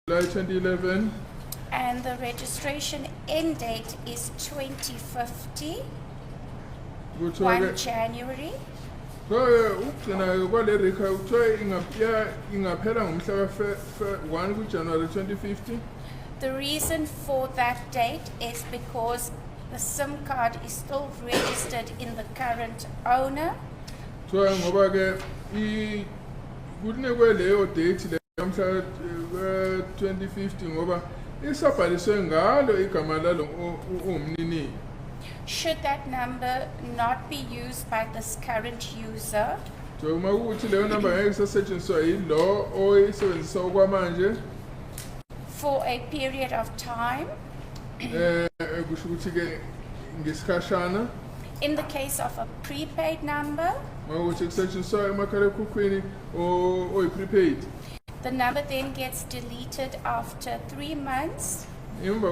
July 2011. And the registration end date is 2050, 1 January. Ukugcina kwale record kuthiwa ingaphela ngomhla ka-1 kuJanuary 2050. The reason for that date is because the SIM card is still registered in the current owner. Kuthiwa ngoba ke kunikwe leyo date le mhla ka-2050 ngoba isabhaliswe ngalo igama lalo umnini. Should that number not be used by this current user, So uma ukuthi leyo number ngeke isetshenziswa yilo oyisebenzisa okwamanje for a period of time, kusho ukuthi ke ngesikhashana in the case of a prepaid number, mawukuthi kusetshenziswa emakhalekhukhwini oyi-prepaid the number then gets deleted after 3 months. emva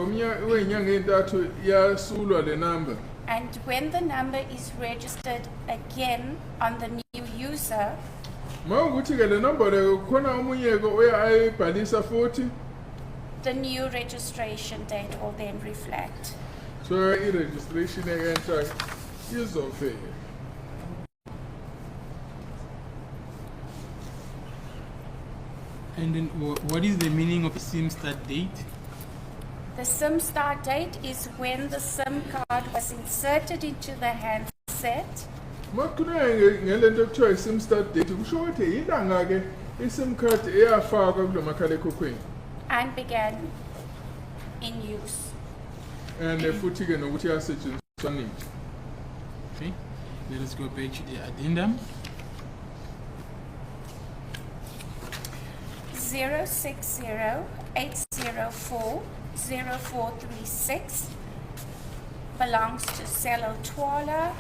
kwey'nyanga ey'ntathu yasulwa le number. And when the number is registered again on the new user, Mawukuthi ke le nombolo khona umunyeko oya ayibhalisa futhi, the new registration date will then reflect. so i-registration entsha izofika. And then what is the meaning of SIM start date? The SIM start date is when the SIM card was inserted into the handset Makhulunywa ngelento ekuthiwa i-sim start date kusho ukuthi ilanga ke i-sim card eyafakwa kulo makhalekhukhwini and began in use. and futhi ke nokuthi yasetshenziswa nini. Okay, let us go back to the addendum. 060-804-0436 belongs to Senzo Twala,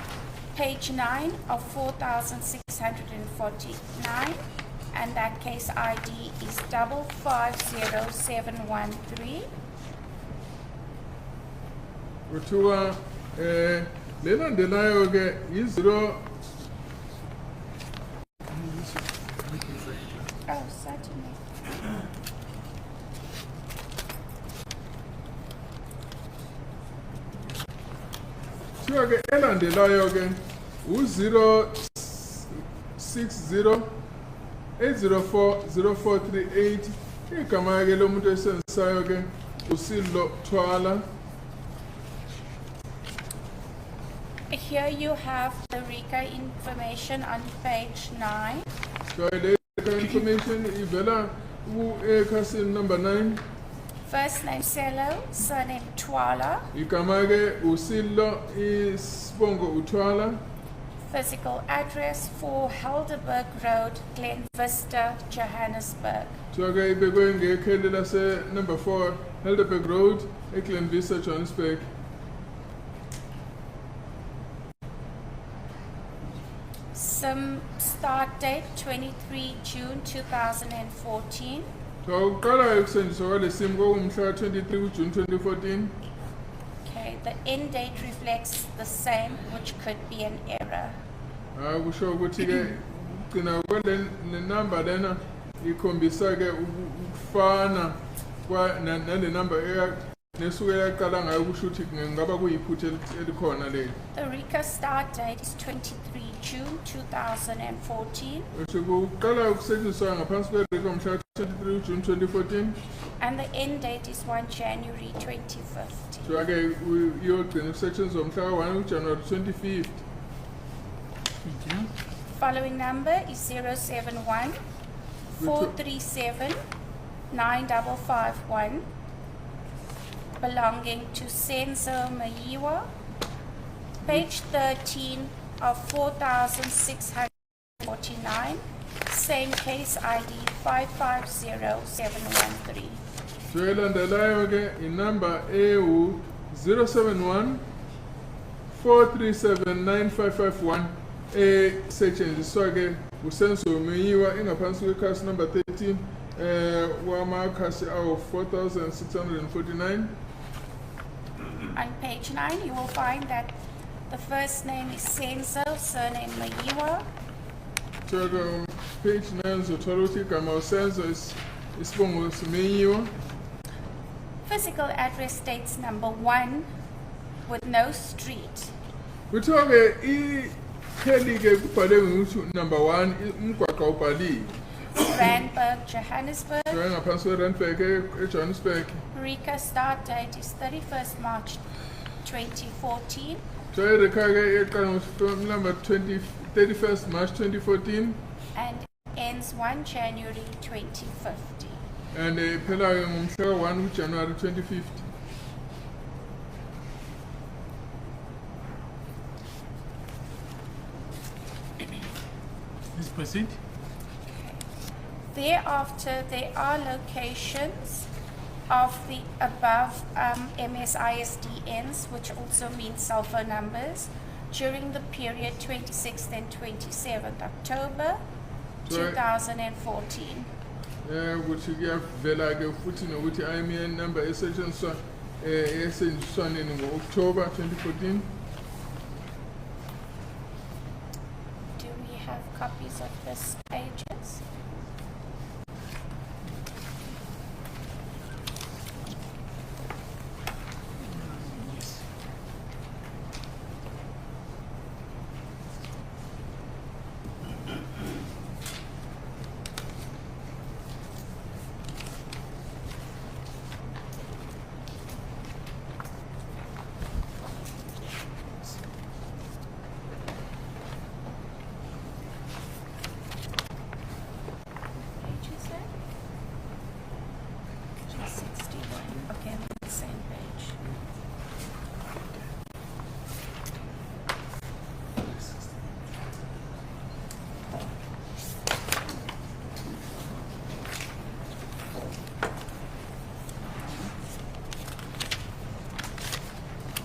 page 9 of 4649, and that case ID is 550713. Kuthiwa lelandelayo ke yi-0. Oh, certainly. Kuthiwa ke elandelayo ke u-060-804-0438 igama ke lomuntu esenzisayo ke uSilo Twala. Here you have the RICA information on page 9. So le information ivela ku-ekhasini number 9. First name Senzo, surname Twala. Igama ke uSilo, isibongo uTwala. Physical address 4 Helderberg Road, Glen Vista, Johannesburg. Kuthiwa ke ibekwe ngekheli lase number 4 Helderberg Road, eGlen Vista, Johannesburg. SIM start date 23 June 2014. So uqala ukusetshenziswa kwale sim kwakumhla 23 June 2014. Okay, the end date reflects the same, which could be an error. Kusho ukuthi ke ugcina kwale number lena ikhombisa ke ukufana nale number nesuke yaqala ngayo kusho ukuthi ngaba kuyiphutha elikhona leli. The RICA start date is 23 June 2014. Uqala ukusetshenziswa ngaphansi kwe-record mhla 23 June 2014. And the end date is 1 January 2050. So ke iyogcina ukusetshenziswa mhla ka-1 January 2050. Thank you. Following number is 071 437 9551, belonging to Senzo Meyiwa, page 13 of 4649, same case ID 550713. So elandelayo ke inumber ewu-071 437 9551 esetshenziswa ke uSenzo Meyiwa engaphansi kwekhasi number 13 wamakhasi awu 4649. On page 9 you will find that the first name is Senzo, surname Meyiwa. So page 9 zothola ukuthi igama uSenzo Isibongo Meyiwa. Physical address states number 1 with no street. Kuthiwa-ke ikheli-ke kubhalwe ngokuthi number 1 umgwaqo ubhaliwe. Randburg, Johannesburg. Ngaphansi kwe-Randburg eJohannesburg. RICA start date is 31st March 2014. So iRICA-ke iqala ngomhlaka 31st March 2014. And ends 1 January 2050. And iphela-ke ngomhlaka 1 January 2050. Please proceed. Thereafter, there are locations of the above MSISDNs, which also means cell phone numbers, during the period 26th and 27th October 2014. Ukuthi kuyavela-ke futhi nokuthi IMEI number esetshenziswa esetshenziswaneni ngo-October 2014. Do we have copies of this pages?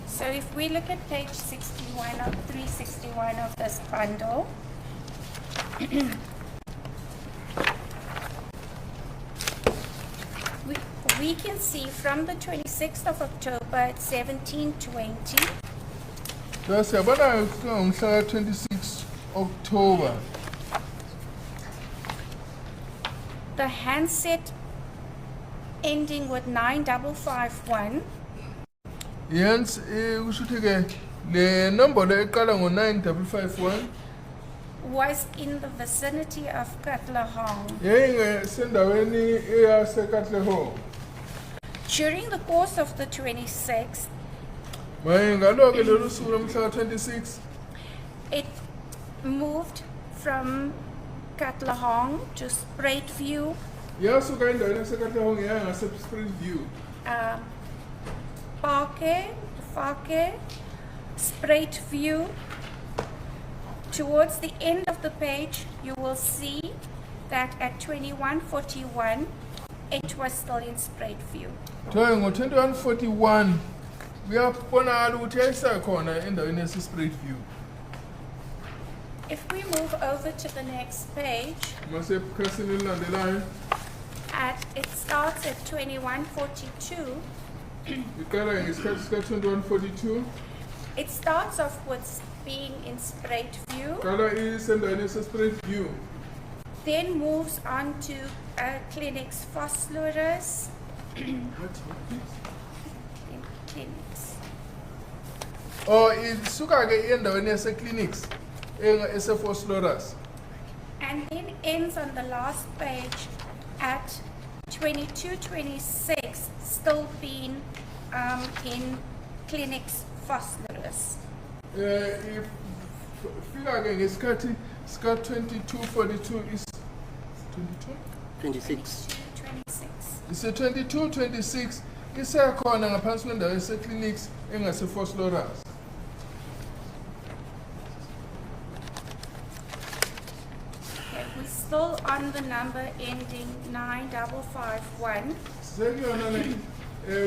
So if we look at page 61 of 361 of this bundle, we can see from the 26th of October at 17:20. So siyabona ngomhlaka 26 October. The handset ending with 9551 Yes, kusho ukuthi-ke le nombolo eqala ngo-9551 was in the vicinity of Katlehong. yayingesendaweni eyasekatlehong. During the course of the 26th, Ngalo-ke lolu suku lomhlaka 26 it moved from Katlehong to Spruitview, yasuka endaweni yasekatlehong yaya ngase-Spruitview. Parke, Spruitview. Towards the end of the page, you will see that at 21:41, it was still in Spruitview. Thoke ngo-2141 kuyabonakala ukuthi yayisakhona endaweni yase-Spruitview. If we move over to the next page, Masekhasini elilandelayo it starts at 21:42. iqala ngesikhathi sika-2142 It starts off with being in Spruitview, qala isendaweni yase-Spruitview. then moves on to clinics Vosloorus. Clinics. Isuka-ke endaweni yase-clinics ese-Vosloorus. And then ends on the last page at 22:26, still being in clinics Vosloorus. Ifika-ke ngesikhathi sika-2242 is 22? 26. 26. Ise-2226 isekhona ngaphansi kwendawo yase-clinics engase-Vosloorus. Okay, we're still on the number ending 9551. Sekuyona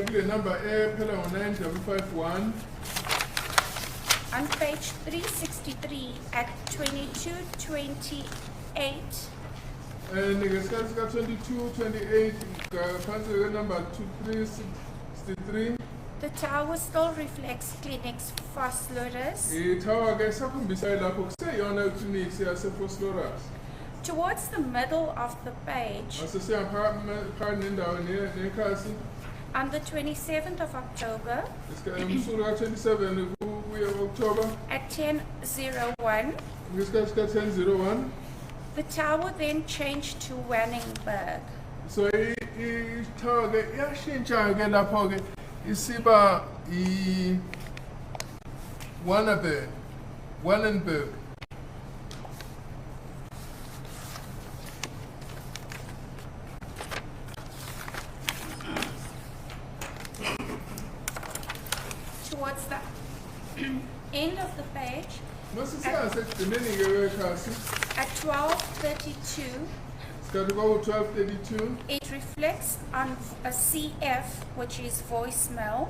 kule number ephela ngo-9551 On page 363 at 22:28, ngesikhathi sika-2228 ngaphansi kwenumber 2363 the tower still reflects clinics Vosloorus. ithawa-ke sakhombisa lapho kuseyona clinics yase-Vosloorus. Towards the middle of the page, on the 27th of October, at 10:01, the tower then changed to Wanningberg. So target yashintsha ke lapho ke isiba Wanningberg. Towards the end of the page, at 12:32, it reflects on a CF, which is voicemail,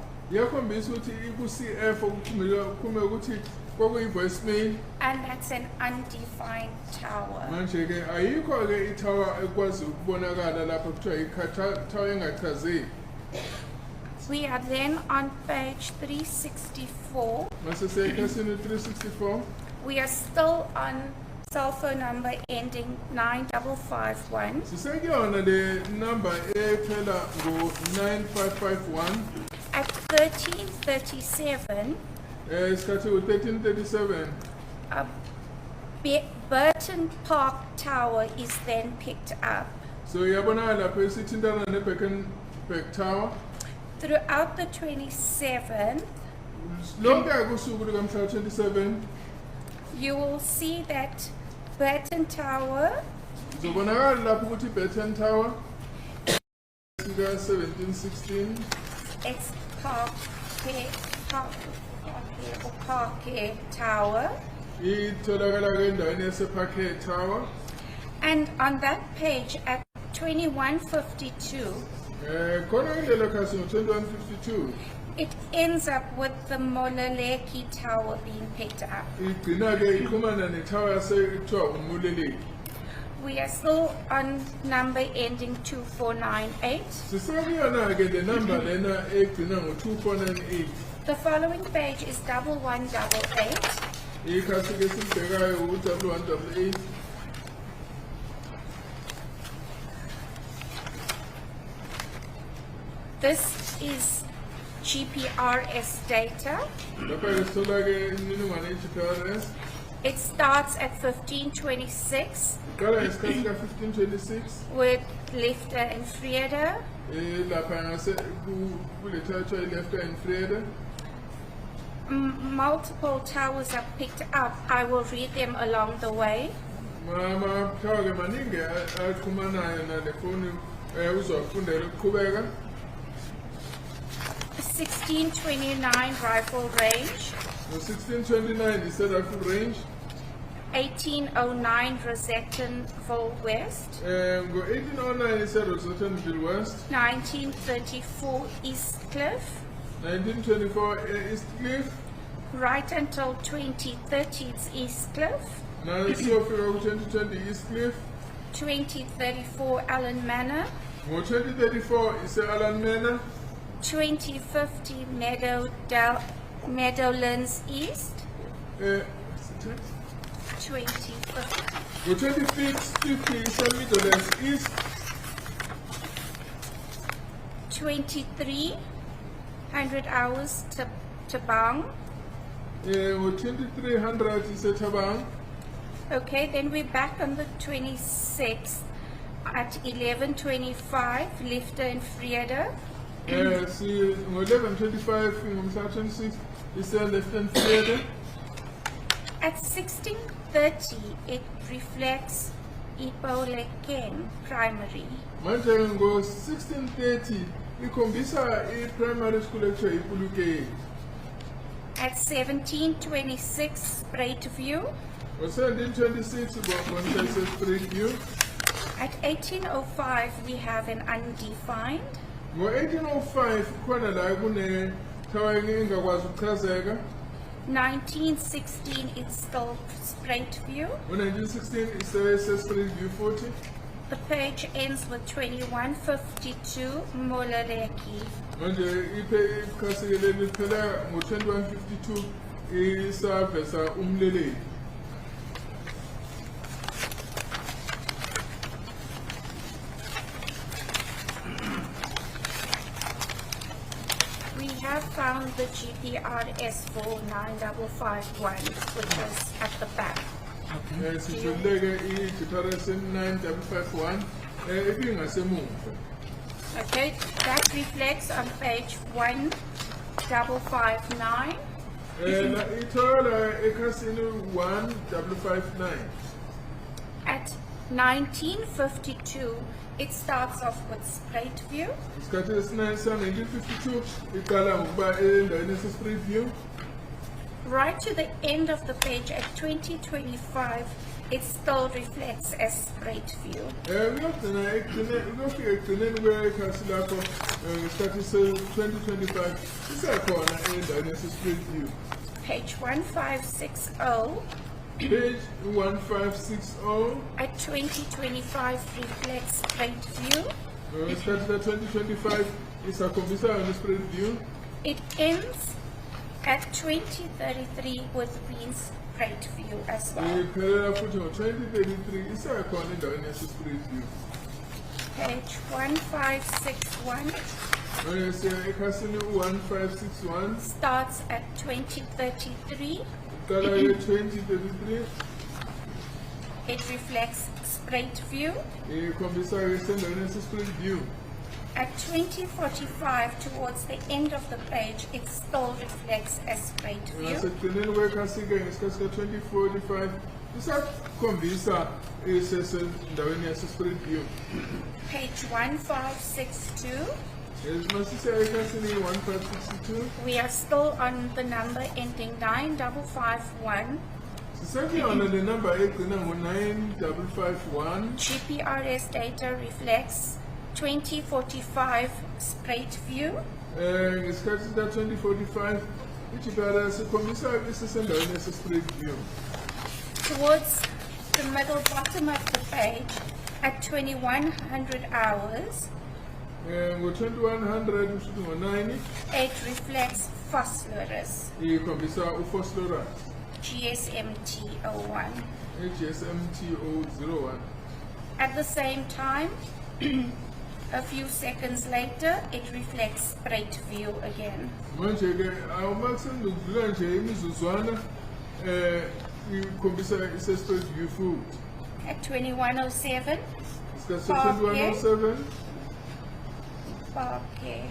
and that's an undefined tower. We are then on page 364. We are still on cell phone number ending 9551. At 13:37, a Burton Park Tower is then picked up. So Tower. Throughout the 27th, you will see that Burton Tower, Burton Tower, 1716. it's Parquet Tower. Tower. And on that page at 2152, it ends up with the Moleleki Tower being picked up. We are still on number ending 2498. The following page is 1188. This is GPRS data. It starts at 1526 with Lifter and Frieda. Multiple towers are picked up. I will read them along the way. 1629 rifle range. 1629 is the rifle range. 1809 Rosettenville West. 1809 is the Rosettenville West. 1934 East Cliff. 1924 East Cliff. Right until 2030 it's East Cliff. Now it's 2020 East Cliff. 2034 Allen Manor. 2034 is Allen Manor. 2050 Meadowlands East. 2050. 2050 is Meadowlands East. 2300 hours to Tabang. 2300 is Tabang. Okay, then we're back on the 26th at 1125 Lifter and Frieda. 1125 26 is Lifter and Frieda. At 1630 it reflects Ipolekeng Primary. Manje ngo 1630 ikhombisa i-primary school lecture iPulukeng. At 1726 Spruit View. 1726 Spruit View. At 1805 we have an undefined. Ngo 1805 khona la kune tower engakwazi ukuchazeka. 1916 it's still Spruit View. 1916 is the Spruit View 40. The page ends with 2152 Molereki. Manje ikhasi liphela ngo 2152 isavesa umleleki. have found the GPRS for 9551, which is at the back. Okay, that reflects on page 1559. At 1952, it starts off with straight view. Right to the end of the page at 2025, it still reflects as straight view. Page 1560. Page 1560 at 2025 reflects straight view. 2025 is a straight view. It ends at 2033 with green straight view as well. 2033 is a straight view. Page 1561 1561 starts at 2033. 2033 it reflects straight view. Straight view. At 2045, towards the end of the page, it still reflects as straight view. 2045 straight view. Page 1562. 1562. We are still on the number ending 9551. On the number 9551. GPRS data reflects 2045 straight view. 2045 GPRS straight view. Towards the middle bottom of the page, at 2100 hours, 2100 it reflects phosphorus. GSMT01. GSMT01. At the same time, a few seconds later, it reflects straight view again. At 2107, 2107 Parquet.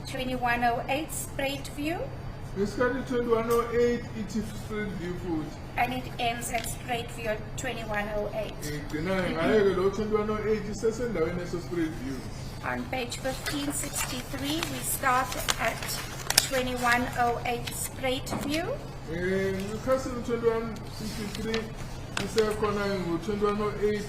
2108 straight view, 2108 it is straight view food. and it ends at straight view at 2108. 2108 is straight view. On page 1563, we start at 2108 straight view. 2163 is 2108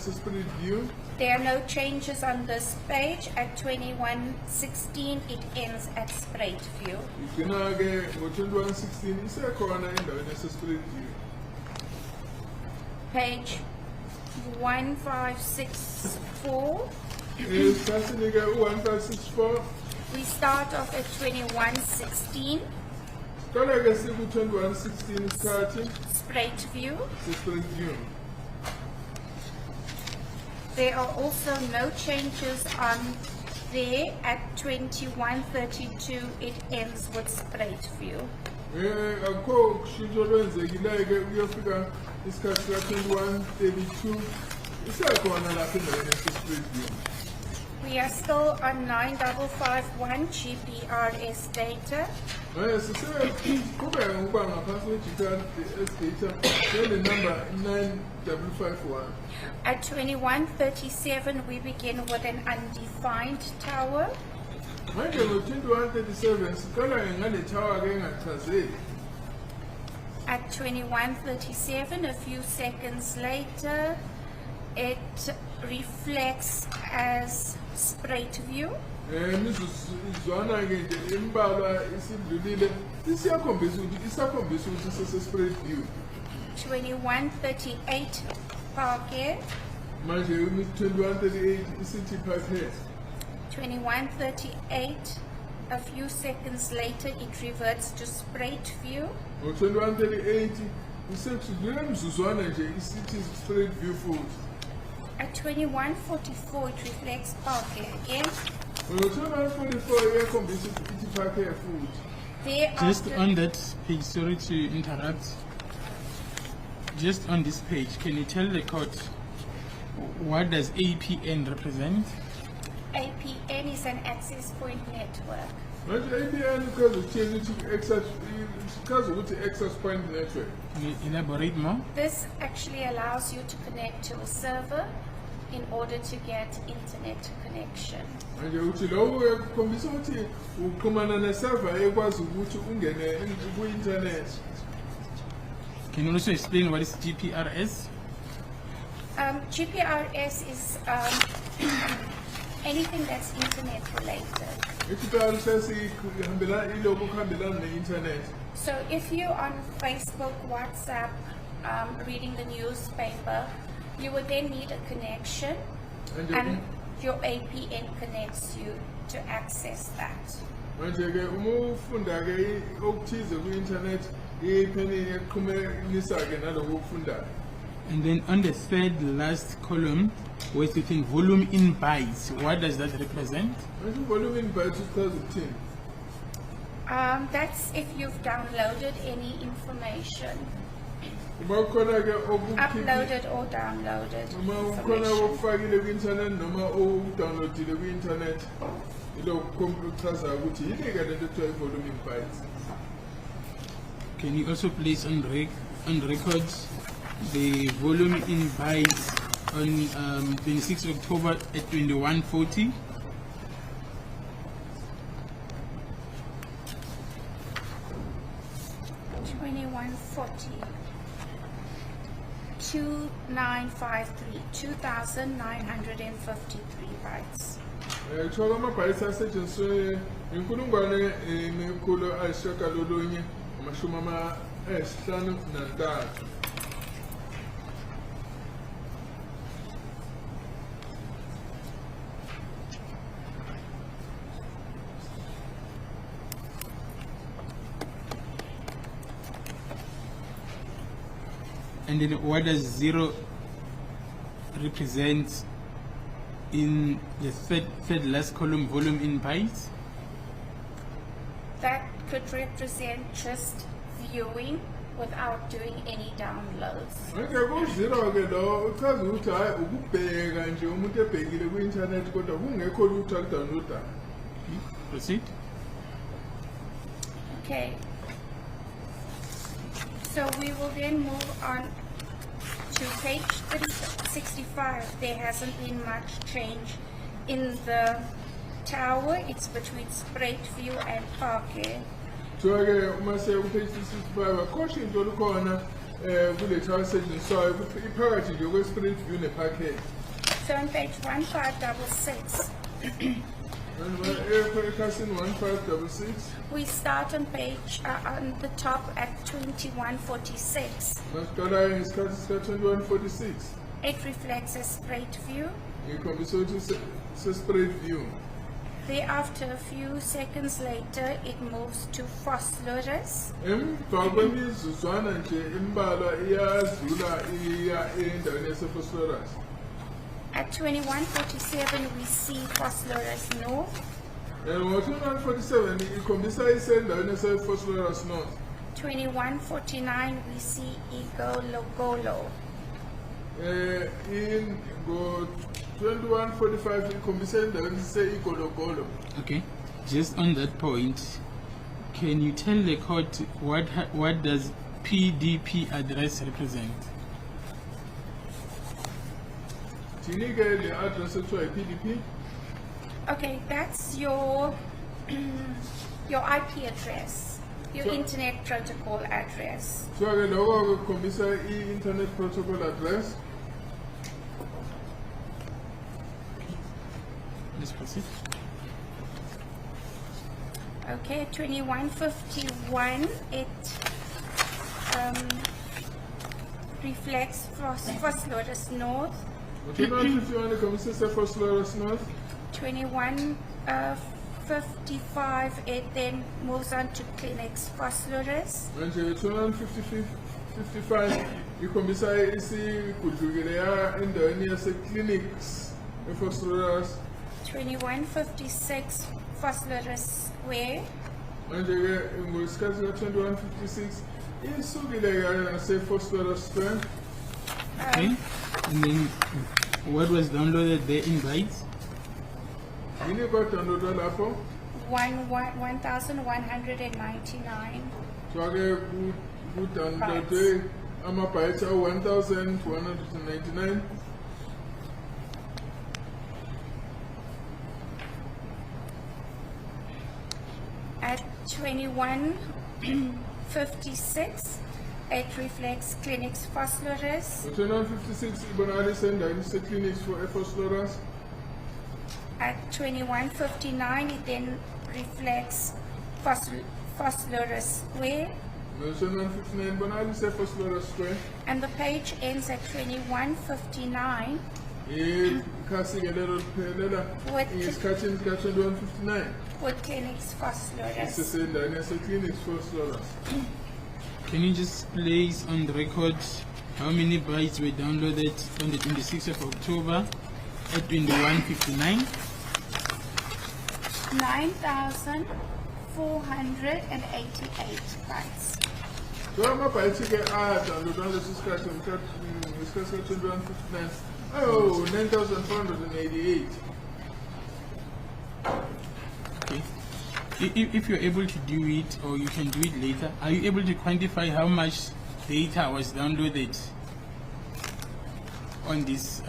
straight view. There are no changes on this page. At 2116, it ends at straight view. 2116 is straight view. Page 1564, 1564. we start off at 2116 2116 starting straight view. straight view. There are also no changes on there. At 2132, it ends with straight view. Akho kushintsho lwenzekile kuyofika isikhathi ka 2132 isekhona lapha endaweni straight view. We are still on 9551 GPRS data. Siseqhubeka ukuba ngaphansi kwe-GPRS data le number 9551. At 2137, we begin with an undefined tower. Manje ngo-2137 siqala ngale tower ke engachazeki. At 2137, a few seconds later, it reflects as straight view. Imizuzwana ke nje imbalwa isidlulile isiyakhombisa ukuthi sese-straight view. 2138 Parquet. Manje 2138 isithi Parquet. 2138, a few seconds later, it reverts to straight view. Ngo-2138 isekudlule imizuzwana nje isithi straight view futhi. At 2144, it reflects Parquet again. Just on that page, sorry to interrupt. Just on this page, can you tell the court what does APN represent? APN is an access point network. APN because of the access point network. Can you elaborate more? This actually allows you to connect to a server in order to get internet connection. Can you also explain what is GPRS? GPRS is anything that's internet related. So if you're on Facebook, WhatsApp, reading the newspaper, you would then need a connection, and your APN connects you to access that. And then on the third last column, where it's written volume in bytes, what does that represent? Volume in bytes 2010. That's if you've downloaded any information. Uploaded or downloaded information. Can you also place on record the volume in bytes on 26 October at 21:40? $2,953 bytes. Twala bytes asetshenziswe inkulungwane nekhulu ayishagalolunye amashumi ayisihlanu nantathu. And then what does 0 represent in the third last column, volume in bytes? That could represent just viewing without doing any downloads. Proceed. Okay. So we will then move on to page 65. There hasn't been much change in the tower. It's between spread view and parquet. So page 65 akosho into olukhona kule tower setshenziswayo iphakathi nje kwe-spread view ne-parquet. So on page 1566. We start on page on the top at 2146. It reflects a straight view. Thereafter, a few seconds later, it moves to phosphorescence. At 2147, we see phosphorescence north. And 2147, it comes to phosphorus north. 2149, we see Igologolo. In 2145, it comes to Igologolo. Okay, just on that point, can you tell the court what does PDP address represent? The address of PDP. Okay, that's your your IP address, your internet protocol address. So I will commissar internet protocol address. Let's proceed. Okay, 2151. It reflects phosphorescence north. 2151 comes to phosphorescence north. 2155, it then moves on to clinics phosphorescence. And 2155, you can be say, in the near clinics phosphorescence. 2156 Phosphorus Square. Manje-ke ngosikhathi ka-2156 isukile ngase-phosphorus square. Okay. And then what was downloaded there in bytes? Yini kwadownloadwa lapho? 1199. So-ke kudownloadwe ama-bytes awu-1199. At 2156, it reflects clinics phosphorus. Ngo-2156 ibonakala isendaweni se-clinics for phosphorus. At 2159, it then reflects phosphorus square. Ngo-2159 ibonakala ise-phosphorus square. And the page ends at 2159 Ikhasi-ke lelo liphelela esikhathini sika-2159 with clinics phosphorus. sisendaweni yase-clinics phosphorus. Can you just place on the record how many bytes were downloaded on the 26th of October at 21:59? 9,488 bytes. So ama-bytes-ke adownloadwa ngalesi sikhathi ngesikhathi sika-2159 9,488. Okay. If you're able to do it, or you can do it later, are you able to quantify how much data was downloaded on this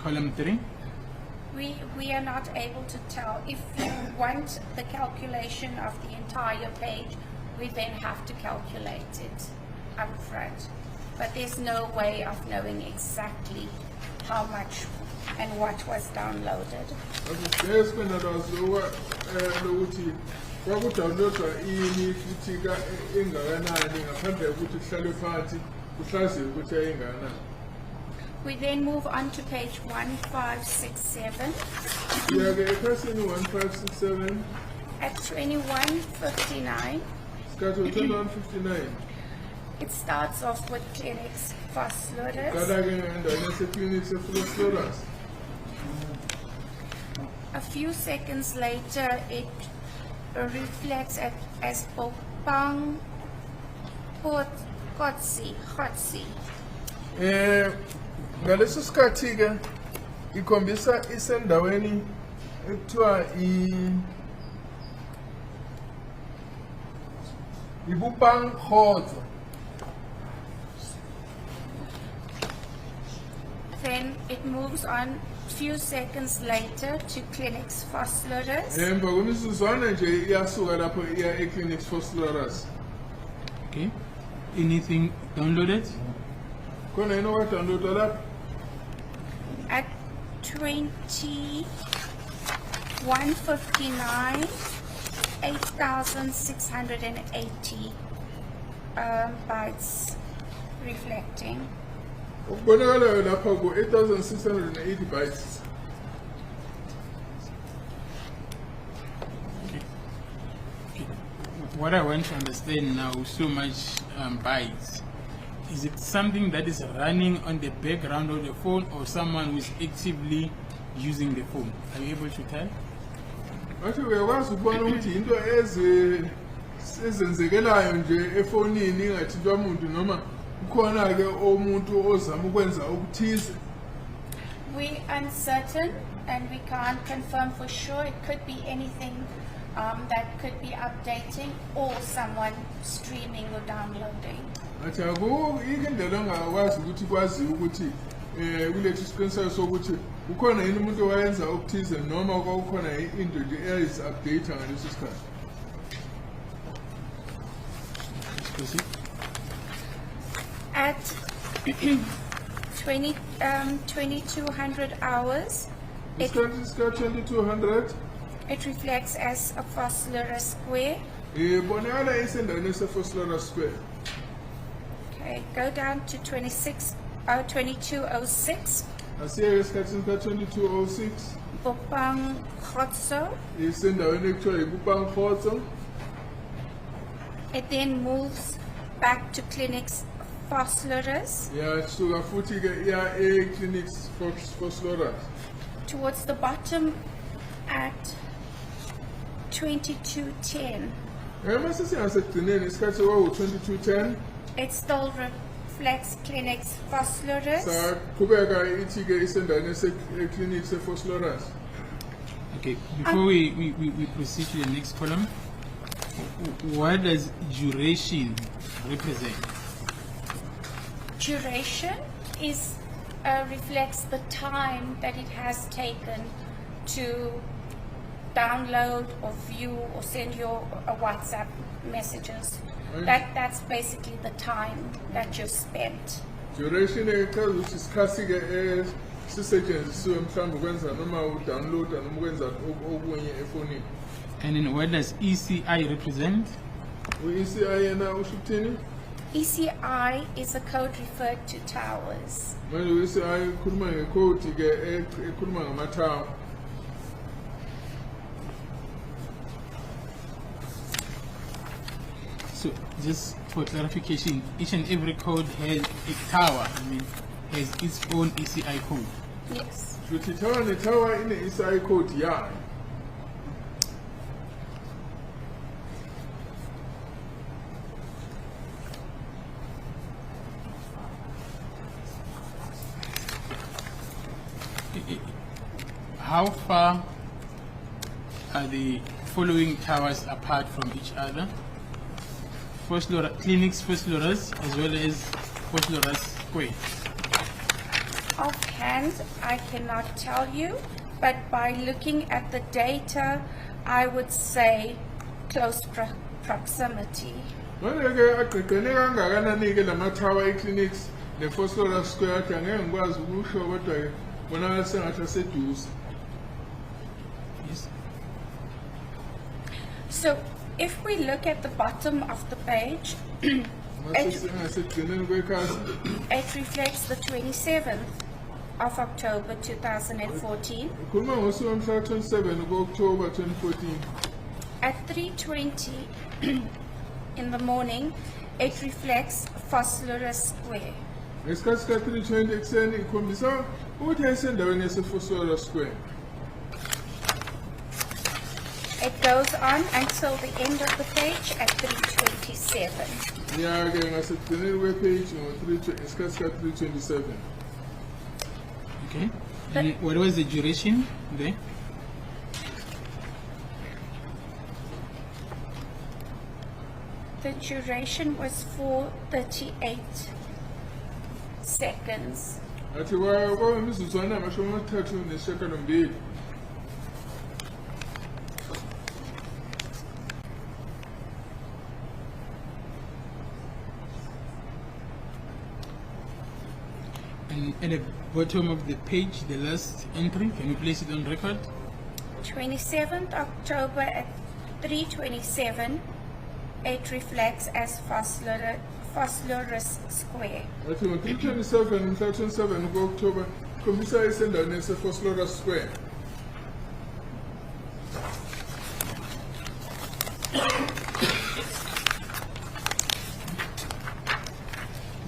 column 3? We are not able to tell. If you want the calculation of the entire page, we then have to calculate it up front. But there's no way of knowing exactly how much and what was downloaded. Okay, sipenda lwazi lokuthi kwakudownloadwa ini futhi engakanani ngaphandle kokuthi kuhlalwe phansi kuhlaziwe ukuthi ayingakanani. We then move on to page 1567. Siyake ekhasini 1567 At 2159, isikhathi ngo-2159 it starts off with clinics phosphorus. qala-ke endaweni yase-clinics se-phosphorus. A few seconds later, it reflects as Bopang Kotsi. Ngaleso sikhathi-ke ikhombisa isendaweni ekuthiwa ibupang khotso. Then it moves on few seconds later to clinics phosphorus. Emva kwemizuzwana nje iyasuka lapho iya e-clinics phosphorus. Okay. Anything downloaded? Khona yini okwadownloadwa lapho? At 2159, 8,680 bytes reflecting. Okubonakalayo lapha ku-8,680 bytes. What I want to understand now, so much bytes, is it something that is running on the background of the phone, or someone who is actively using the phone? Are you able to tell? Athi uyakwazi ukubona ukuthi into ezenzekelayo nje efonini ingathintwa muntu noma kukhona-ke omuntu ozama ukwenza okuthize. We're uncertain and we can't confirm for sure. It could be anything that could be updating or someone streaming or downloading. Athi akukho indlela ongakwazi ukuthi kwaziwe ukuthi kulethu isiqiniseko sokuthi ukhona yini umuntu owayenza okuthize noma kwakukhona into nje eyayisi-update ngaleso sikhathi. At 2200 hours, Isikhathi sika-2200 it reflects as a phosphorus square. ibonakala isendaweni yase-phosphorus square. Okay, go down to 2206. Asiye esikhathini ka-2206 Bopang Khotso. isendaweni ekuthiwa yibupang khotso. It then moves back to clinics phosphorus. Yasuka futhi-ke iya e-clinics phosphorus. Towards the bottom at 2210, mase singasekugcineni isikhathi kwawu-2210 it still reflects clinic's phosphorus. saqhubeka ithi-ke isendaweni eclinic se-phosphorus. Okay, before we proceed to the next column, what does duration represent? Duration is reflects the time that it has taken to download or view or send your WhatsApp messages. That's basically the time that you've spent. Duration echaza ukuthi isikhathi-ke sisetshenzisiwe mhlawumbe ukwenza noma udownloada noma ukwenza okunye efonini. And then what does ECI represent? U-ECI yena usho ukuthini? ECI is a code referred to towers. Manje u-ECI ukhuluma ngekhodi-ke ekhuluma ngamathawa. So just for clarification, each and every code has a tower, has its own ECI code. Yes. Shuthi thawa nethawa ine-ECI code yayo. How far are the following towers apart from each other? Clinics Phosphorus as well as Phosphorus Square. Offhand, I cannot tell you, but by looking at the data, I would say close proximity. Manje-ke agqigqene kangakanani-ke lamathawa e-clinics ne-phosphorus square athi angeke ngikwazi ukusho kodwa-ke bonakala sengathi aseduze. Yes. So if we look at the bottom of the page, Mase singasekugcineni kwekhasi it reflects the 27th of October 2014 ukhuluma ngosuku lomhla 27 ku-October 2014. at 3:20 in the morning. It reflects Phosphorus Square. Ngesikhathi sika-3:20 ekuseni ikhombisa ukuthi ayisendaweni yase-phosphorus square. It goes on until the end of the page at 3:27. Ya-ke ngasekugcineni kwepage ngesikhathi sika-3:27. Okay. And what was the duration there? The duration was 4:38 seconds. Athi kwawemizuzwana amashumi amathathu nesishiyagalombili. And at the bottom of the page, the last entry, can you place it on record? 27th October at 3:27. It reflects as Phosphorus Square. Athi ngo-3:27 mhla 27 ku-October ikhombisa isendaweni yase-phosphorus square.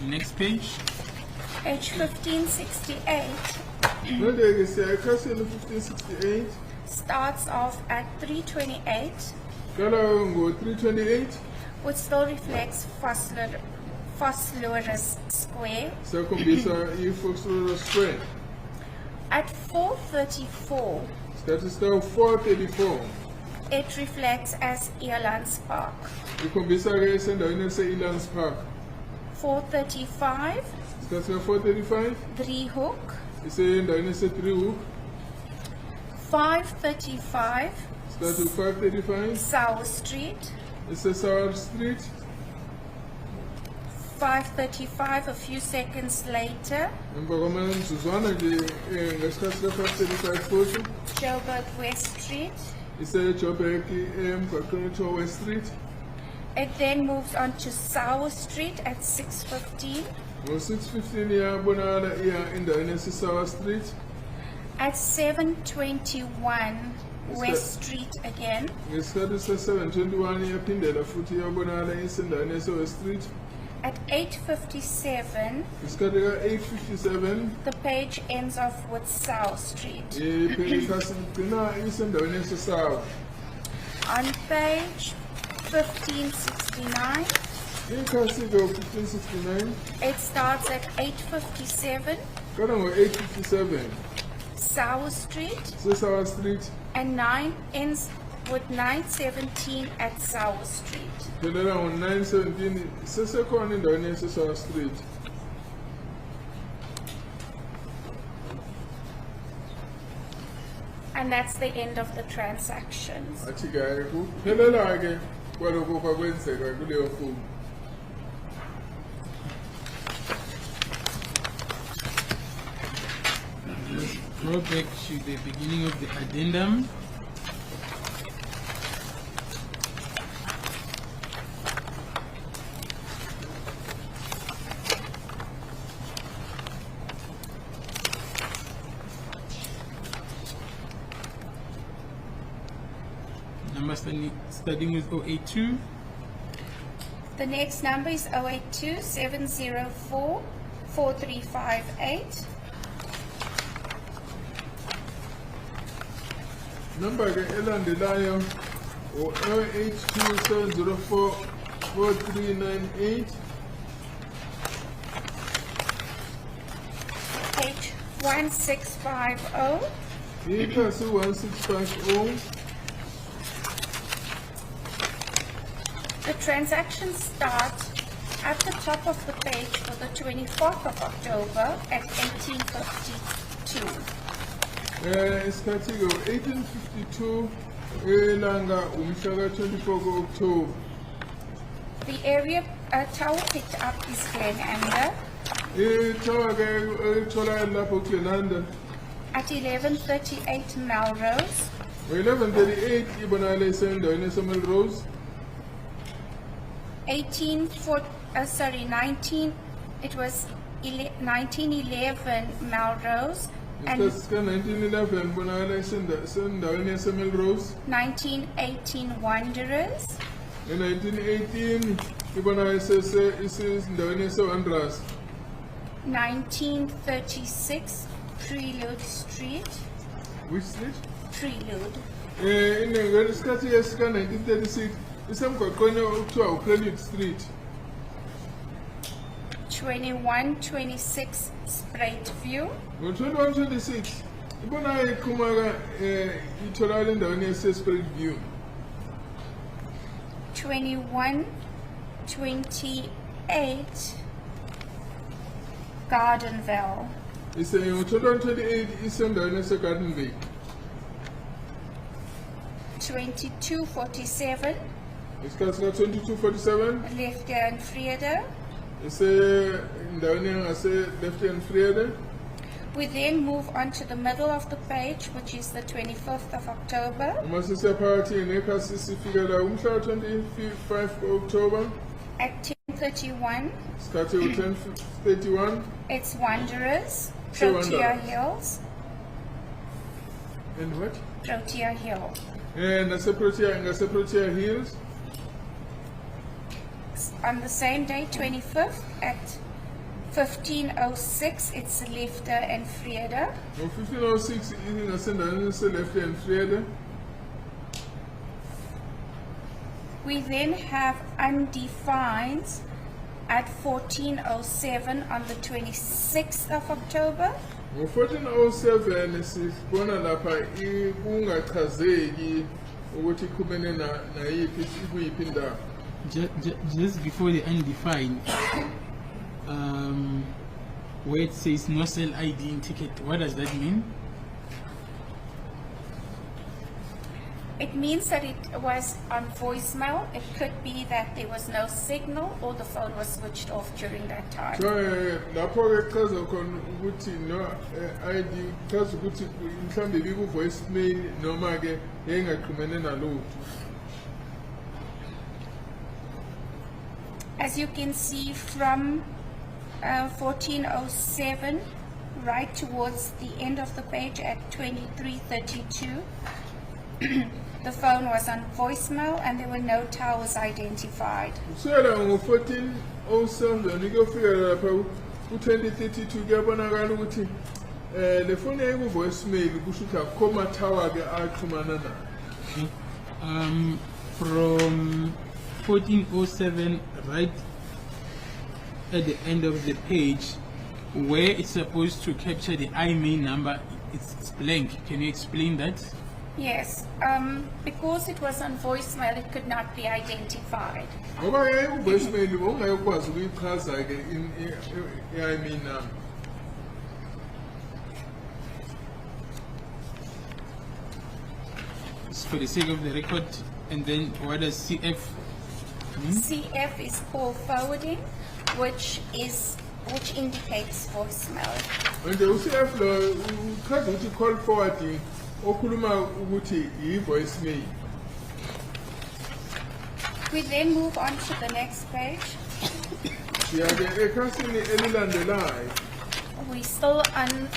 Next page. Page 1568 Manje-ke siya ekhasini 1568 starts off at 3:28, qala ngo-3:28 which still reflects Phosphorus Square. siyakhombisa i-phosphorus square. At 4:34, Isikhathi sika-4:34 it reflects as Elands Park. ikhombisa-ke isendaweni yase-Elands Park. 4:35, Isikhathi sika-4:35 Driehoek. isendaweni yase-Driehoek. 5:35, Isikhathi u-5:35 South Street. ise-Sour Street. 5:35, a few seconds later, Emva kwamazuzwana nje ngesikhathi sika-5:35 futhi Joburg West Street. ise-Joburg emgwaqweni kuthiwa West Street. It then moves on to South Street at 6:15. Ngo-6:15 iyabonakala iya endaweni yase-Sour Street. At 7:21, West Street again. Ngesikhathi se-7:21 iyaphindela futhi iyabonakala isendaweni yase-West Street. At 8:57, isikhathi ka-8:57 the page ends off with South Street. ikhasi ligcina isendaweni yaseSouth. On page 1569, Ikhasi-ke u-1569 it starts at 8:57, qala ngo-8:57 South Street, seSouth Street and 9 ends with 9:17 at South Street. phelela ngo-9:17 sesekhona endaweni yaseSouth Street. And that's the end of the transactions. Athi-ke kuphelela-ke kwalokho kwakwenzeka kuleyo phone. Let's go back to the beginning of the addendum. Number starting with 082. The next number is 082 704 4358. Number-ke elandelayo u-082 Page 1650. ikhasi 1650. The transactions start at the top of the page for the 24th of October at 1852. Isikhathi-ke u-1852 elanga umhla ka-24 ku-October. The area tower picked up is Glen Ander Ithawa-ke elitholakala lapho kuGlenanda at 1138 Melrose. ngo-11:38 ibonakala isendaweni yaseMelrose. 1911 Melrose and Isikhathi sika-1911 ibonakala isendaweni yaseMelrose. 1918 Wanderers, Ngo-1918 ibonakala isendaweni yaseWanderers. 1936 Prelude Street. Which street? Prelude. Isikhathi sika-1936 isemgwaqweni okuthiwa uPrelude Street. 2126 Spruit View. Ngo-2126 ibonakala iqhumaka itholakala endaweni yaseSpruit View. 2128 Gardenville. Ngo-2128 isendaweni yaseGardenville. 2247 Isikhathi sika-2247 Lefter and Vrede. isendaweni yangase-Lefty and Vrede. We then move on to the middle of the page, which is the 25th of October Uma sisiyaphakathi nekhasi sifikela umhla ka-25 ku-October. at 1031. Isikhathi u-10:31 It's Wanderers, Say Protea Wanderers. Hills, and what? Protea Hill. Ngaseprotea Hills. On the same day, 25th at 1506, it's Lefter and Vrede. Ngo-1506 ingasendaweni yase-Lefty and Vrede. We then have undefined at 1407 on the 26th of October. Ngo-1407 sibona lapha kungachazeki ukuthi iqhubene nayiphi ikuyiphi indawo. Just before the undefined, where it says no sell ID in ticket, what does that mean? It means that it was on voicemail. It could be that there was no signal or the phone was switched off during that time. So lapho-ke kuchaza khona ukuthi no ID kuchaza ukuthi mhlawumbe biku-voicemail noma-ke yayingaqhumene nalutho. As you can see from 1407 right towards the end of the page at 2332, the phone was on voicemail and there were no towers identified. Kusukela ngo-14 07 ikufika lapha ku-2032 kuyabonakala ukuthi le phone eku-voicemail kusho ukuthi akukho mathawa-ke axhumana nayo. From 1407 right at the end of the page where it's supposed to capture the IMEI number, it's blank. Can you explain that? Yes, because it was on voicemail, it could not be identified. Ngoba ke ku-voicemail ungayokwazi ukuyichaza-ke i-IMEI number. It's for the sake of the record. And then what does CF mean? CF is call forwarding, which indicates voicemail. And u-CF lo uchaza ukuthi call forwarding okhuluma ukuthi i-voicemail. We then move on to the next page. Siya-ke ekhasini elilandelayo. We're still on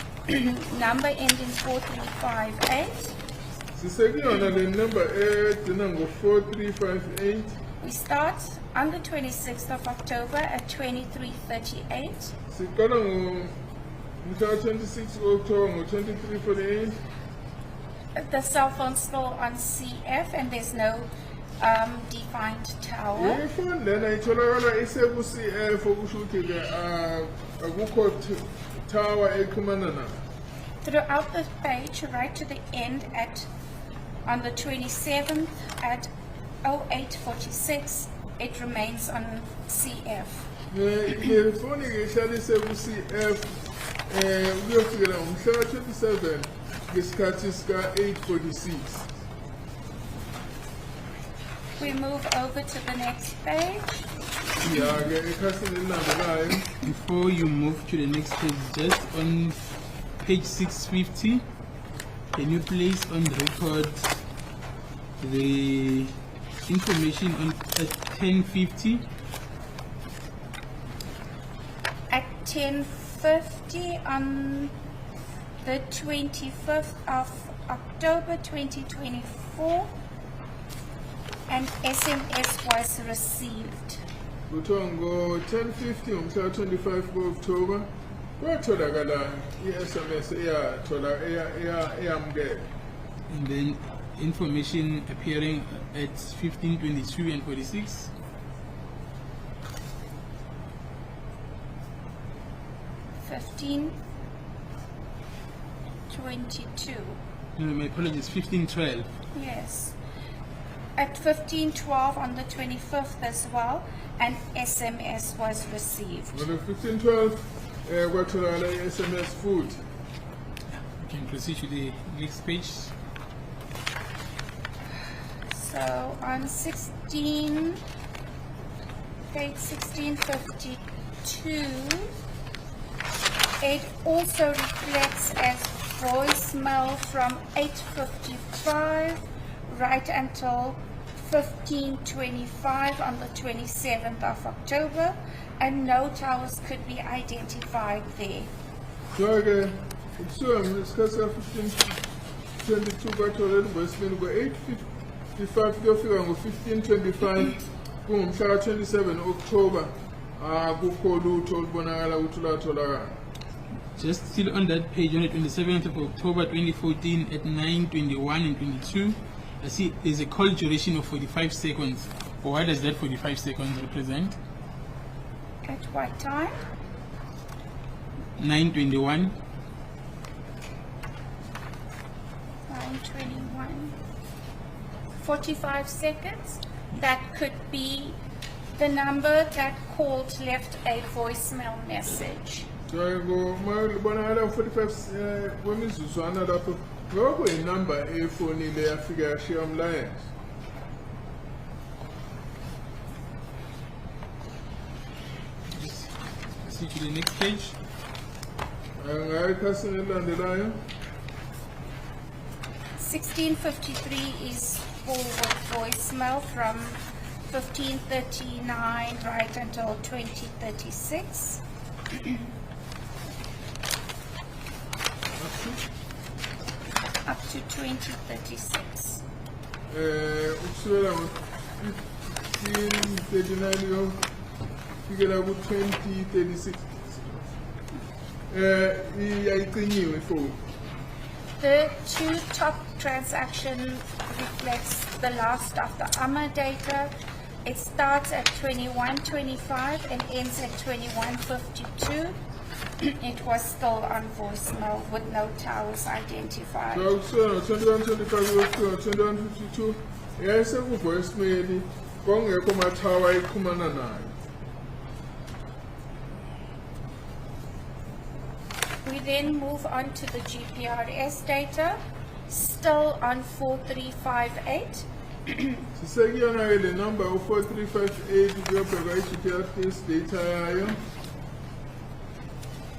number ending 4358. Sisekuyona le number egcina ngo-4358. We start on the 26th of October at 23:38. Siqala ngomhla 26 October ngo-23:48. The cell phone's still on CF and there's no defined tower. Ifoni lena itholakala iseku-CF okusho ukuthi-ke akukho tower exhumana nayo. Throughout the page, right to the end on the 27th at 08:46, it remains on CF. Le phone-ke ihlala iseku-CF kuyofikela ngomhla 27 ngesikhathi sika-8:46. We move over to the next page. Ya-ke ekhasini elilandelayo. Before you move to the next page, just on page 650, can you place on record the information on at 1050? At 10:50 on the 25th of October 2024, an SMS was received. Kuthiwa ngo-10:50 ngomhla 25 October kwatholakala i-SMS eyamukela. And then information appearing at 15:22 and 46. Fifteen 22. No, my apologies, 15:12. Yes. At 15:12 on the 25th as well, an SMS was received. Ngo-15:12 kwatholakala i-SMS futhi. We can proceed to the next page. So on page 1652, it also reflects as voicemail from 8:55 right until 15:25 on the 27th of October, and no towers could be identified there. So-ke kusuka ngesikhathi sika-15:22 kwathola i-voicemail ngo-8:55 kuyofika ngo-15:25 kungumhla ka-27 October. Akukho lutho olubonakala ukuthi lwatholakala. Just still on that page, on the 27th of October 2014 at 9:21 and 22, I see there's a call duration of 45 seconds. What does that 45 seconds represent? At what time? 9:21. 9:21. 45 seconds. That could be the number that called left a voicemail message. So kubonakala 45 kwemizuzwana lapho lokho inumber efonile yafika yashiya umlayezo. See to the next page. Ngayikhasini elilandelayo. 1653 is forward voicemail from 15:39 right until 20:36. Up to 20:36. Ukusukela ngo-15:39 ifikela ku-2036 iyayicinyiwe ifoni. The two top transactions reflects the last of the AMA data. It starts at 2125 and ends at 2152. It was still on voicemail with no towers identified. So kusukela 2125 kufika 2152 yayisekuvoicemail kwakungekho mathawa ayixhumana nayo. We then move on to the GPRS data, still on 4358. Sisekuyona-ke le number u-4358 kuyobheka i-GPRS data yayo.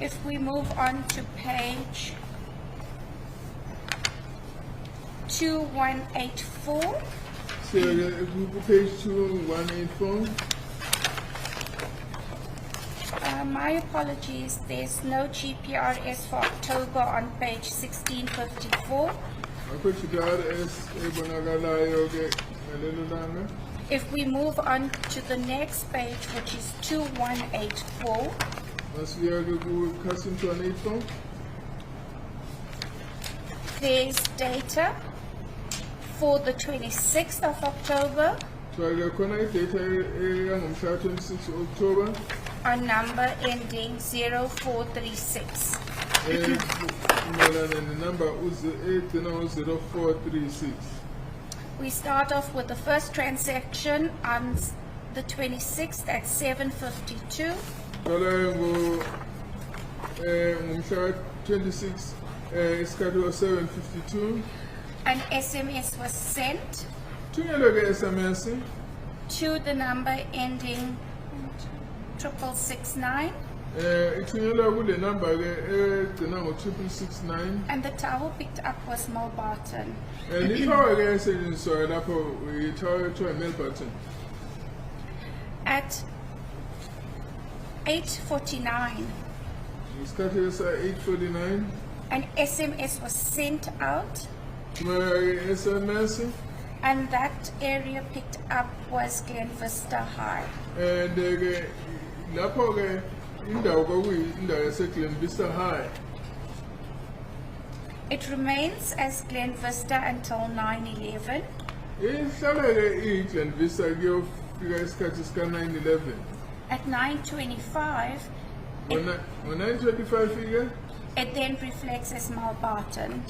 If we move on to page 2184, Siyake ku-page 2184. my apologies, there's no GPRS for October on page 1654. Akho GPRS ebonakalayo-ke ngalelo langa. If we move on to the next page, which is 2184, Masiyake ku-custom 2184. there's data for the 26th of October So khona i-data eyangomhla 26 October on number ending 0436. mayelana nenumber egcina u-0436. We start off with the first transaction on the 26th at 7:52. Qala ngomhla 26 isikhathi wa-7:52. An SMS was sent Thunyelwe-ke SMS to the number ending 669, ithunyelwa kule number-ke egcina ngo-669. and the tower picked up was Malbarton. And ithawa-ke esetshenziswayo lapho ithawa ethiwa i-Melbarton. At 8:49, Isikhathi esa-8:49 an SMS was sent out, thumela-ke SMS. and that area picked up was Glen Vista High. And ke lapho-ke indawo kwakuyindawo yase-Glen Vista High. It remains as Glen Vista until 9:11. Ihlala-ke i-Glen Vista kuyofika isikhathi sika-9/11. At 9:25, Ngo-9:25-ke it then reflects as Malbarton.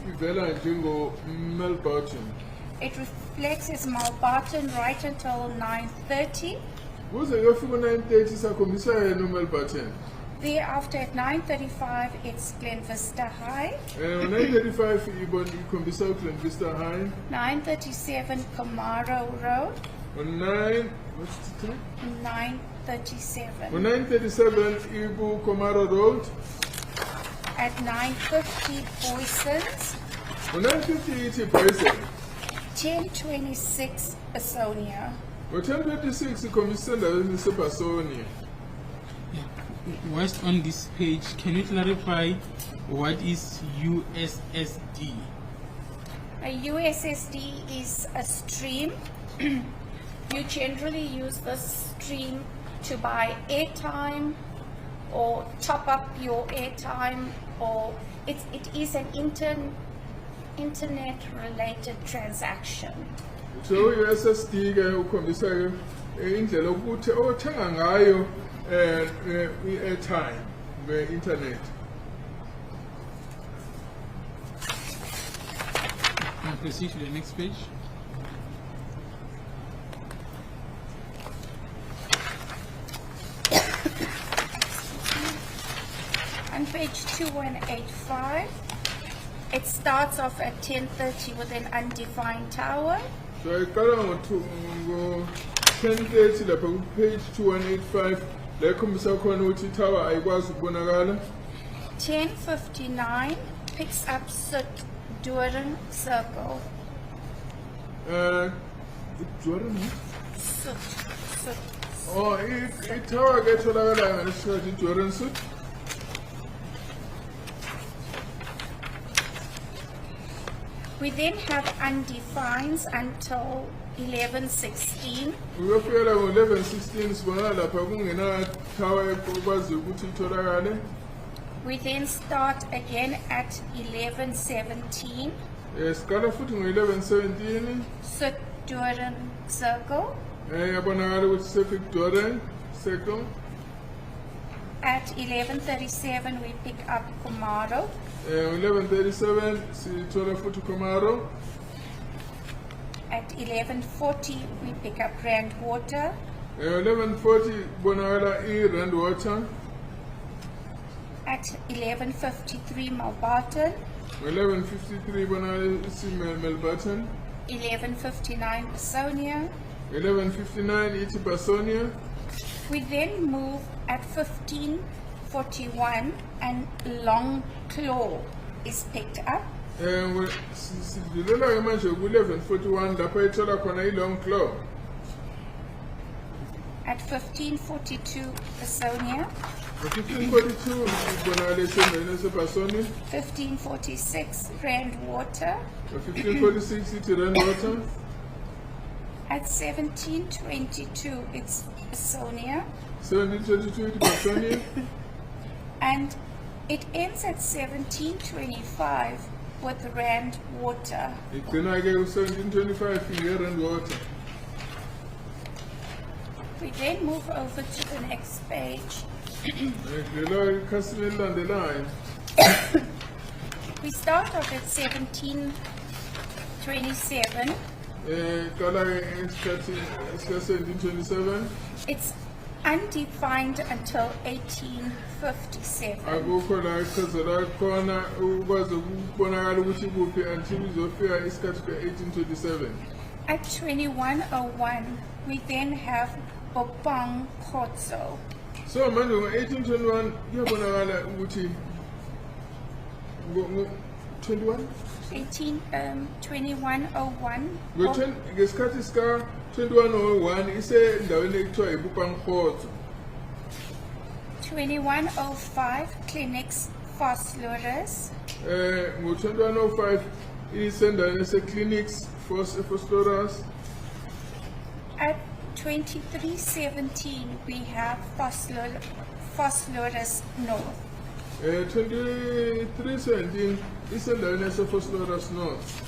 ivela njengo-Melbarton. It reflects as Malbarton right until 9:30. Kuze kuyofika u-9:30 sakhombisa yena uMelbarton. Thereafter, at 9:35, it's Glen Vista High. Ngo-9:35 ikhombisa uGlen Vista High. 9:37, Camaro Road. What's the time? 9:37. Ngo-9:37 iku-Komaro Road. At 9:50, Boysons. Ngo-9:50 ithi Boysen. 10:26, Asonia. Ngo-10:26 ikhombisa endaweni eseBasonia. Whilst on this page, can you clarify what is USSD? A USSD is a stream. You generally use this stream to buy airtime or top up your airtime, or it is an internet related transaction. So u-SSD-ke ukhombisa-ke indlela ukuthi othenga ngayo i-airtime nge-internet. Can proceed to the next page. On page 2185, it starts off at 10:30 with an undefined tower. So iqala ngo-10:30 lapha ku-page 2185 la ikhombisa khona ukuthi ithawa ayikwazi ukubonakala. 10:59 picks up Duran Circle. Jordan? Soot. Oh, ithawa-ke etholakalayo ngalesikhathi iJordan Soot. We then have undefineds until 1116. Uyofika ngo-11:16 sibona lapha kungena tower ekwazi ukuthi itholakale. We then start again at 1117. Siqala futhi ngo-11:17. Sitdoren Circle. Yabonakala ukuthi se-Victorian Circle. At 1137 we pick up Kumaro. 11:37 sithola futhi Komaro. At 1140 we pick up Randwater. 11:40 bonakala i-Rand Water. At 1153 Malbarton. 11:53 bonakala isi-Melbarton. 1159 Basonia. 11:59 ithi Basonia. We then move at 1541 and Long Claw is picked up. Sidlulela manje ku-11:41 lapha ithola khona i-Long Claw. At 1542 Basonia. 1542 ibonakala esendaweni yaseBasonia. 1546 Randwater. 1546 ithi Rand Water. At 1722 it's Basonia. 1722 ithi Basonia. And it ends at 1725 with Randwater. Igcina-ke ku-1725 nge-Rand Water. We then move over to the next page. Ngidlula ikhasini elilandelayo. We start off at 1727. Qala esikhathi sika-1727. It's undefined until 1857. Akukho la ichazela khona ukwazi ukubonakala ukuthi kuphi until izofika isikhathi ka-1827. At 2101, we then have Bopang Kotso. So manje ngo-1821 kuyabonakala ukuthi ngo-21 2101. ngesikhathi sika-2101 isendaweni ekuthiwa iBupankgotso. 2105, Clinics Phosphorus. Ngo-2105 isendaweni ese-Clinics Phosphorus. At 2317, we have Phosphorus North. 2317 isendaweni ese-Phosphorus North.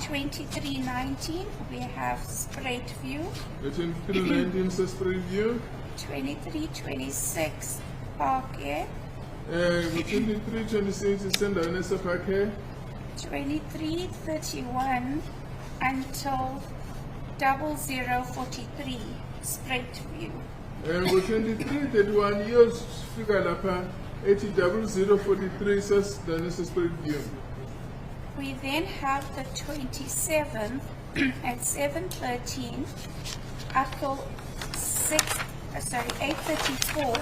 2319, we have Spruit View. 2319 se-Spruit View. 2326, Parkhead. Ngo-2326 isendaweni ese-Parkhead. 2331 until 0043, Spruit View. Ngo-2331 iyofika lapha ethi 0043 sesendaweni ese-Spruit View. We then have the 27th at 713 up till 834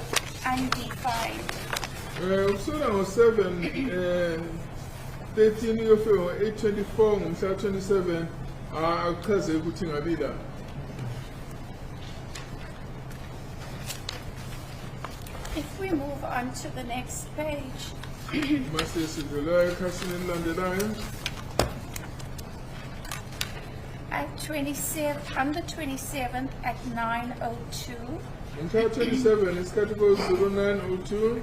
undefined. Ukusuka ngo-7 13 iyofika ngo-824 ngomhla 27 akuchaze ukuthi ngabi la. If we move on to the next page, Mase sidlula ekhasini elilandelayo. on the 27th at 902, Ngomhla 27 isikhathi ko-0902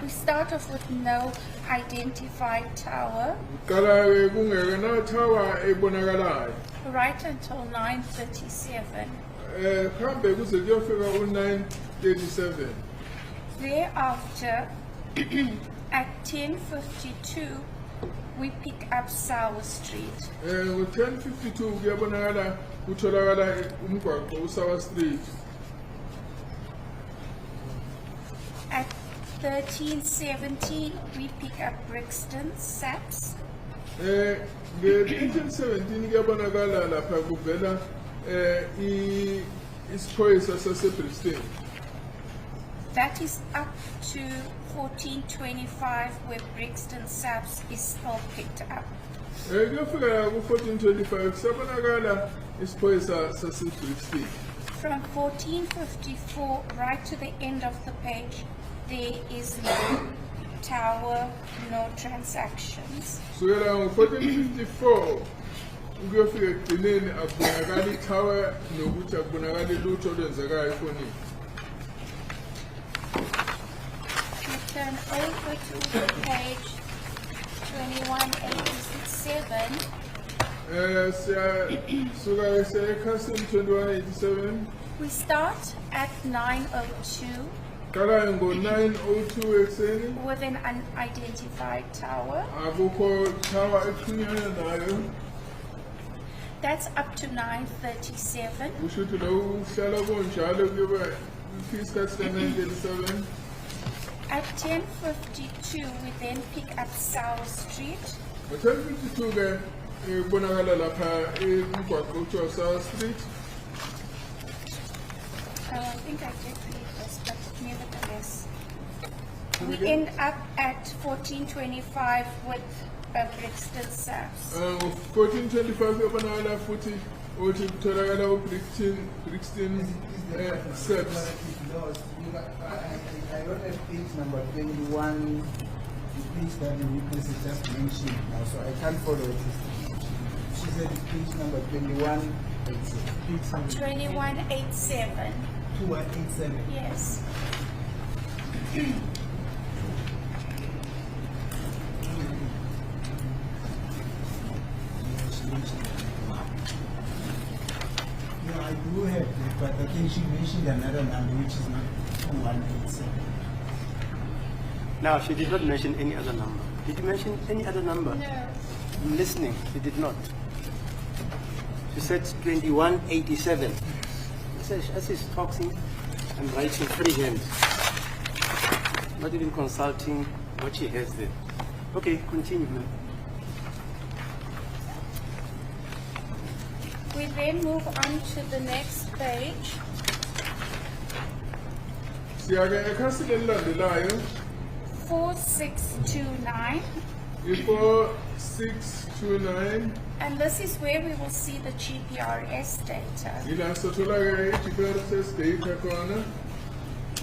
we start off with no identified tower kuqala kungekena tower ebonakalayo. right until 937. Kuhambe kuze kuyofika u-937. Thereafter, at 1052, we pick up Sour Street. Ngo-1052 kuyabonakala kutholakala umgwaqo uSour Street. At 1317, we pick up Brixton Saps. Nge-1817 kuyabonakala lapha kuvela isiphoyisa saseBrixton. That is up to 1425, where Brixton Saps is still picked up. Kuyofika ku-1425 kusabonakala isiphoyisa saseBrixton. From 1454 right to the end of the page, there is no tower, no transactions. Kusukela ngo-1454 ukuyofika ekugcineni akubonakali ithawa nokuthi akubonakali lutho olwenzekayo efonini. We turn over to page 2187. Siyasuka ekhasini 2187. We start at 9:02 Qala ngo-9:02 ekuseni. with an unidentified tower. Akukho thawa exhunyana nayo. That's up to 9:37. Kusho ukuthi lo uhlala kunjalo kuyoba isikhathi sika-9:37. At 10:52, we then pick up South Street. Ngo-10:52 ke kubonakala lapha umgwaqo kuthiwa South Street. I think I did read this, but nevertheless. We end up at 1425 with Brixton Saps. 1425 kuyobonakala futhi ukuthi kutholakala Brixton Saps. I don't have page number 21. The page that the witness is just mentioned now, so I can't follow it. She said page number 21. 2187. 2187. Yes. No, I do have it, but I think she mentioned another number which is not 2187. No, she did not mention any other number. Did you mention any other number? No. I'm listening. She did not. She said 2187. As she's talking, I'm writing freehand. Not even consulting what she has there. Okay, continue, ma'am. We then move on to the next page. Siyake ekhasini elilandelayo 4629. i-4629 And this is where we will see the GPRS data. yila sothola-ke i-GPRS data khona.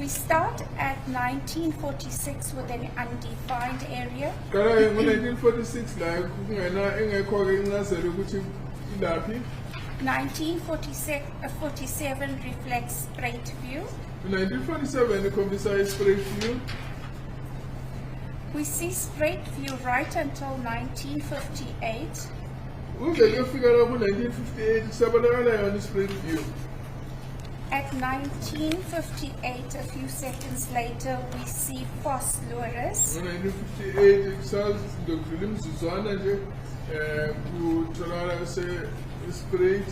We start at 1946 with an undefined area. Qala-ke ngo-1946 la kungena engekho-ke incazelo ukuthi ilaphi. 1947 reflects straight view. 1947 ikhombisa i-straight view. We see straight view right until 1958. Uze kuyofika la ku-1958 kusabonakala yona i-straight view. At 1958, a few seconds later, we see Phosphorus. Ngo-1958 kusandokudlula imizuzwana nje kutholakala se-straight.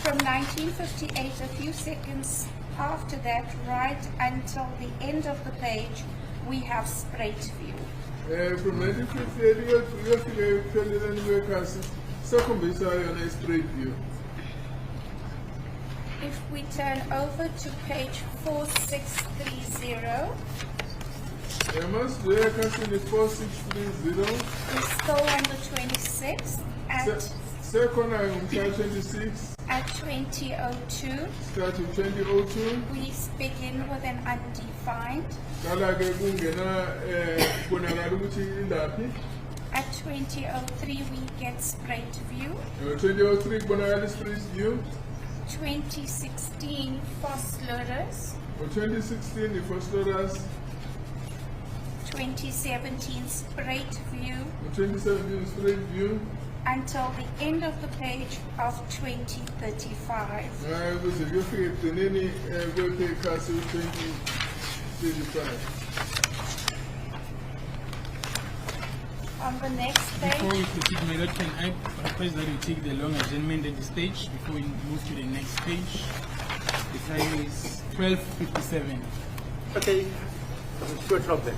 From 1958, a few seconds after that, right until the end of the page, we have straight view. From 1958 kuyofika ekupheleleni kwekhasi sekhombisa yona i-straight view. If we turn over to page 4630, Masibuya ekhasini 4630 we're still on the 26th sekhona ngomhla 26 at 2002. start 2002. We begin with an undefined. Qala-ke kungena kubonakala ukuthi ilaphi. At 2003, we get straight view. 2003 kubonakala i-straight view. 2016, Phosphorus. 2016 i-phosphorus. 2017, straight view. 2017 straight view. Until the end of the page of 2035. Kuze kuyofika ekugcineni kwekhasi 2035. On the next Before page, we proceed, my lord, can I request that we take the long adjournment at the stage before we move to the next page? The time is 12:57. Okay, 2 o'clock then.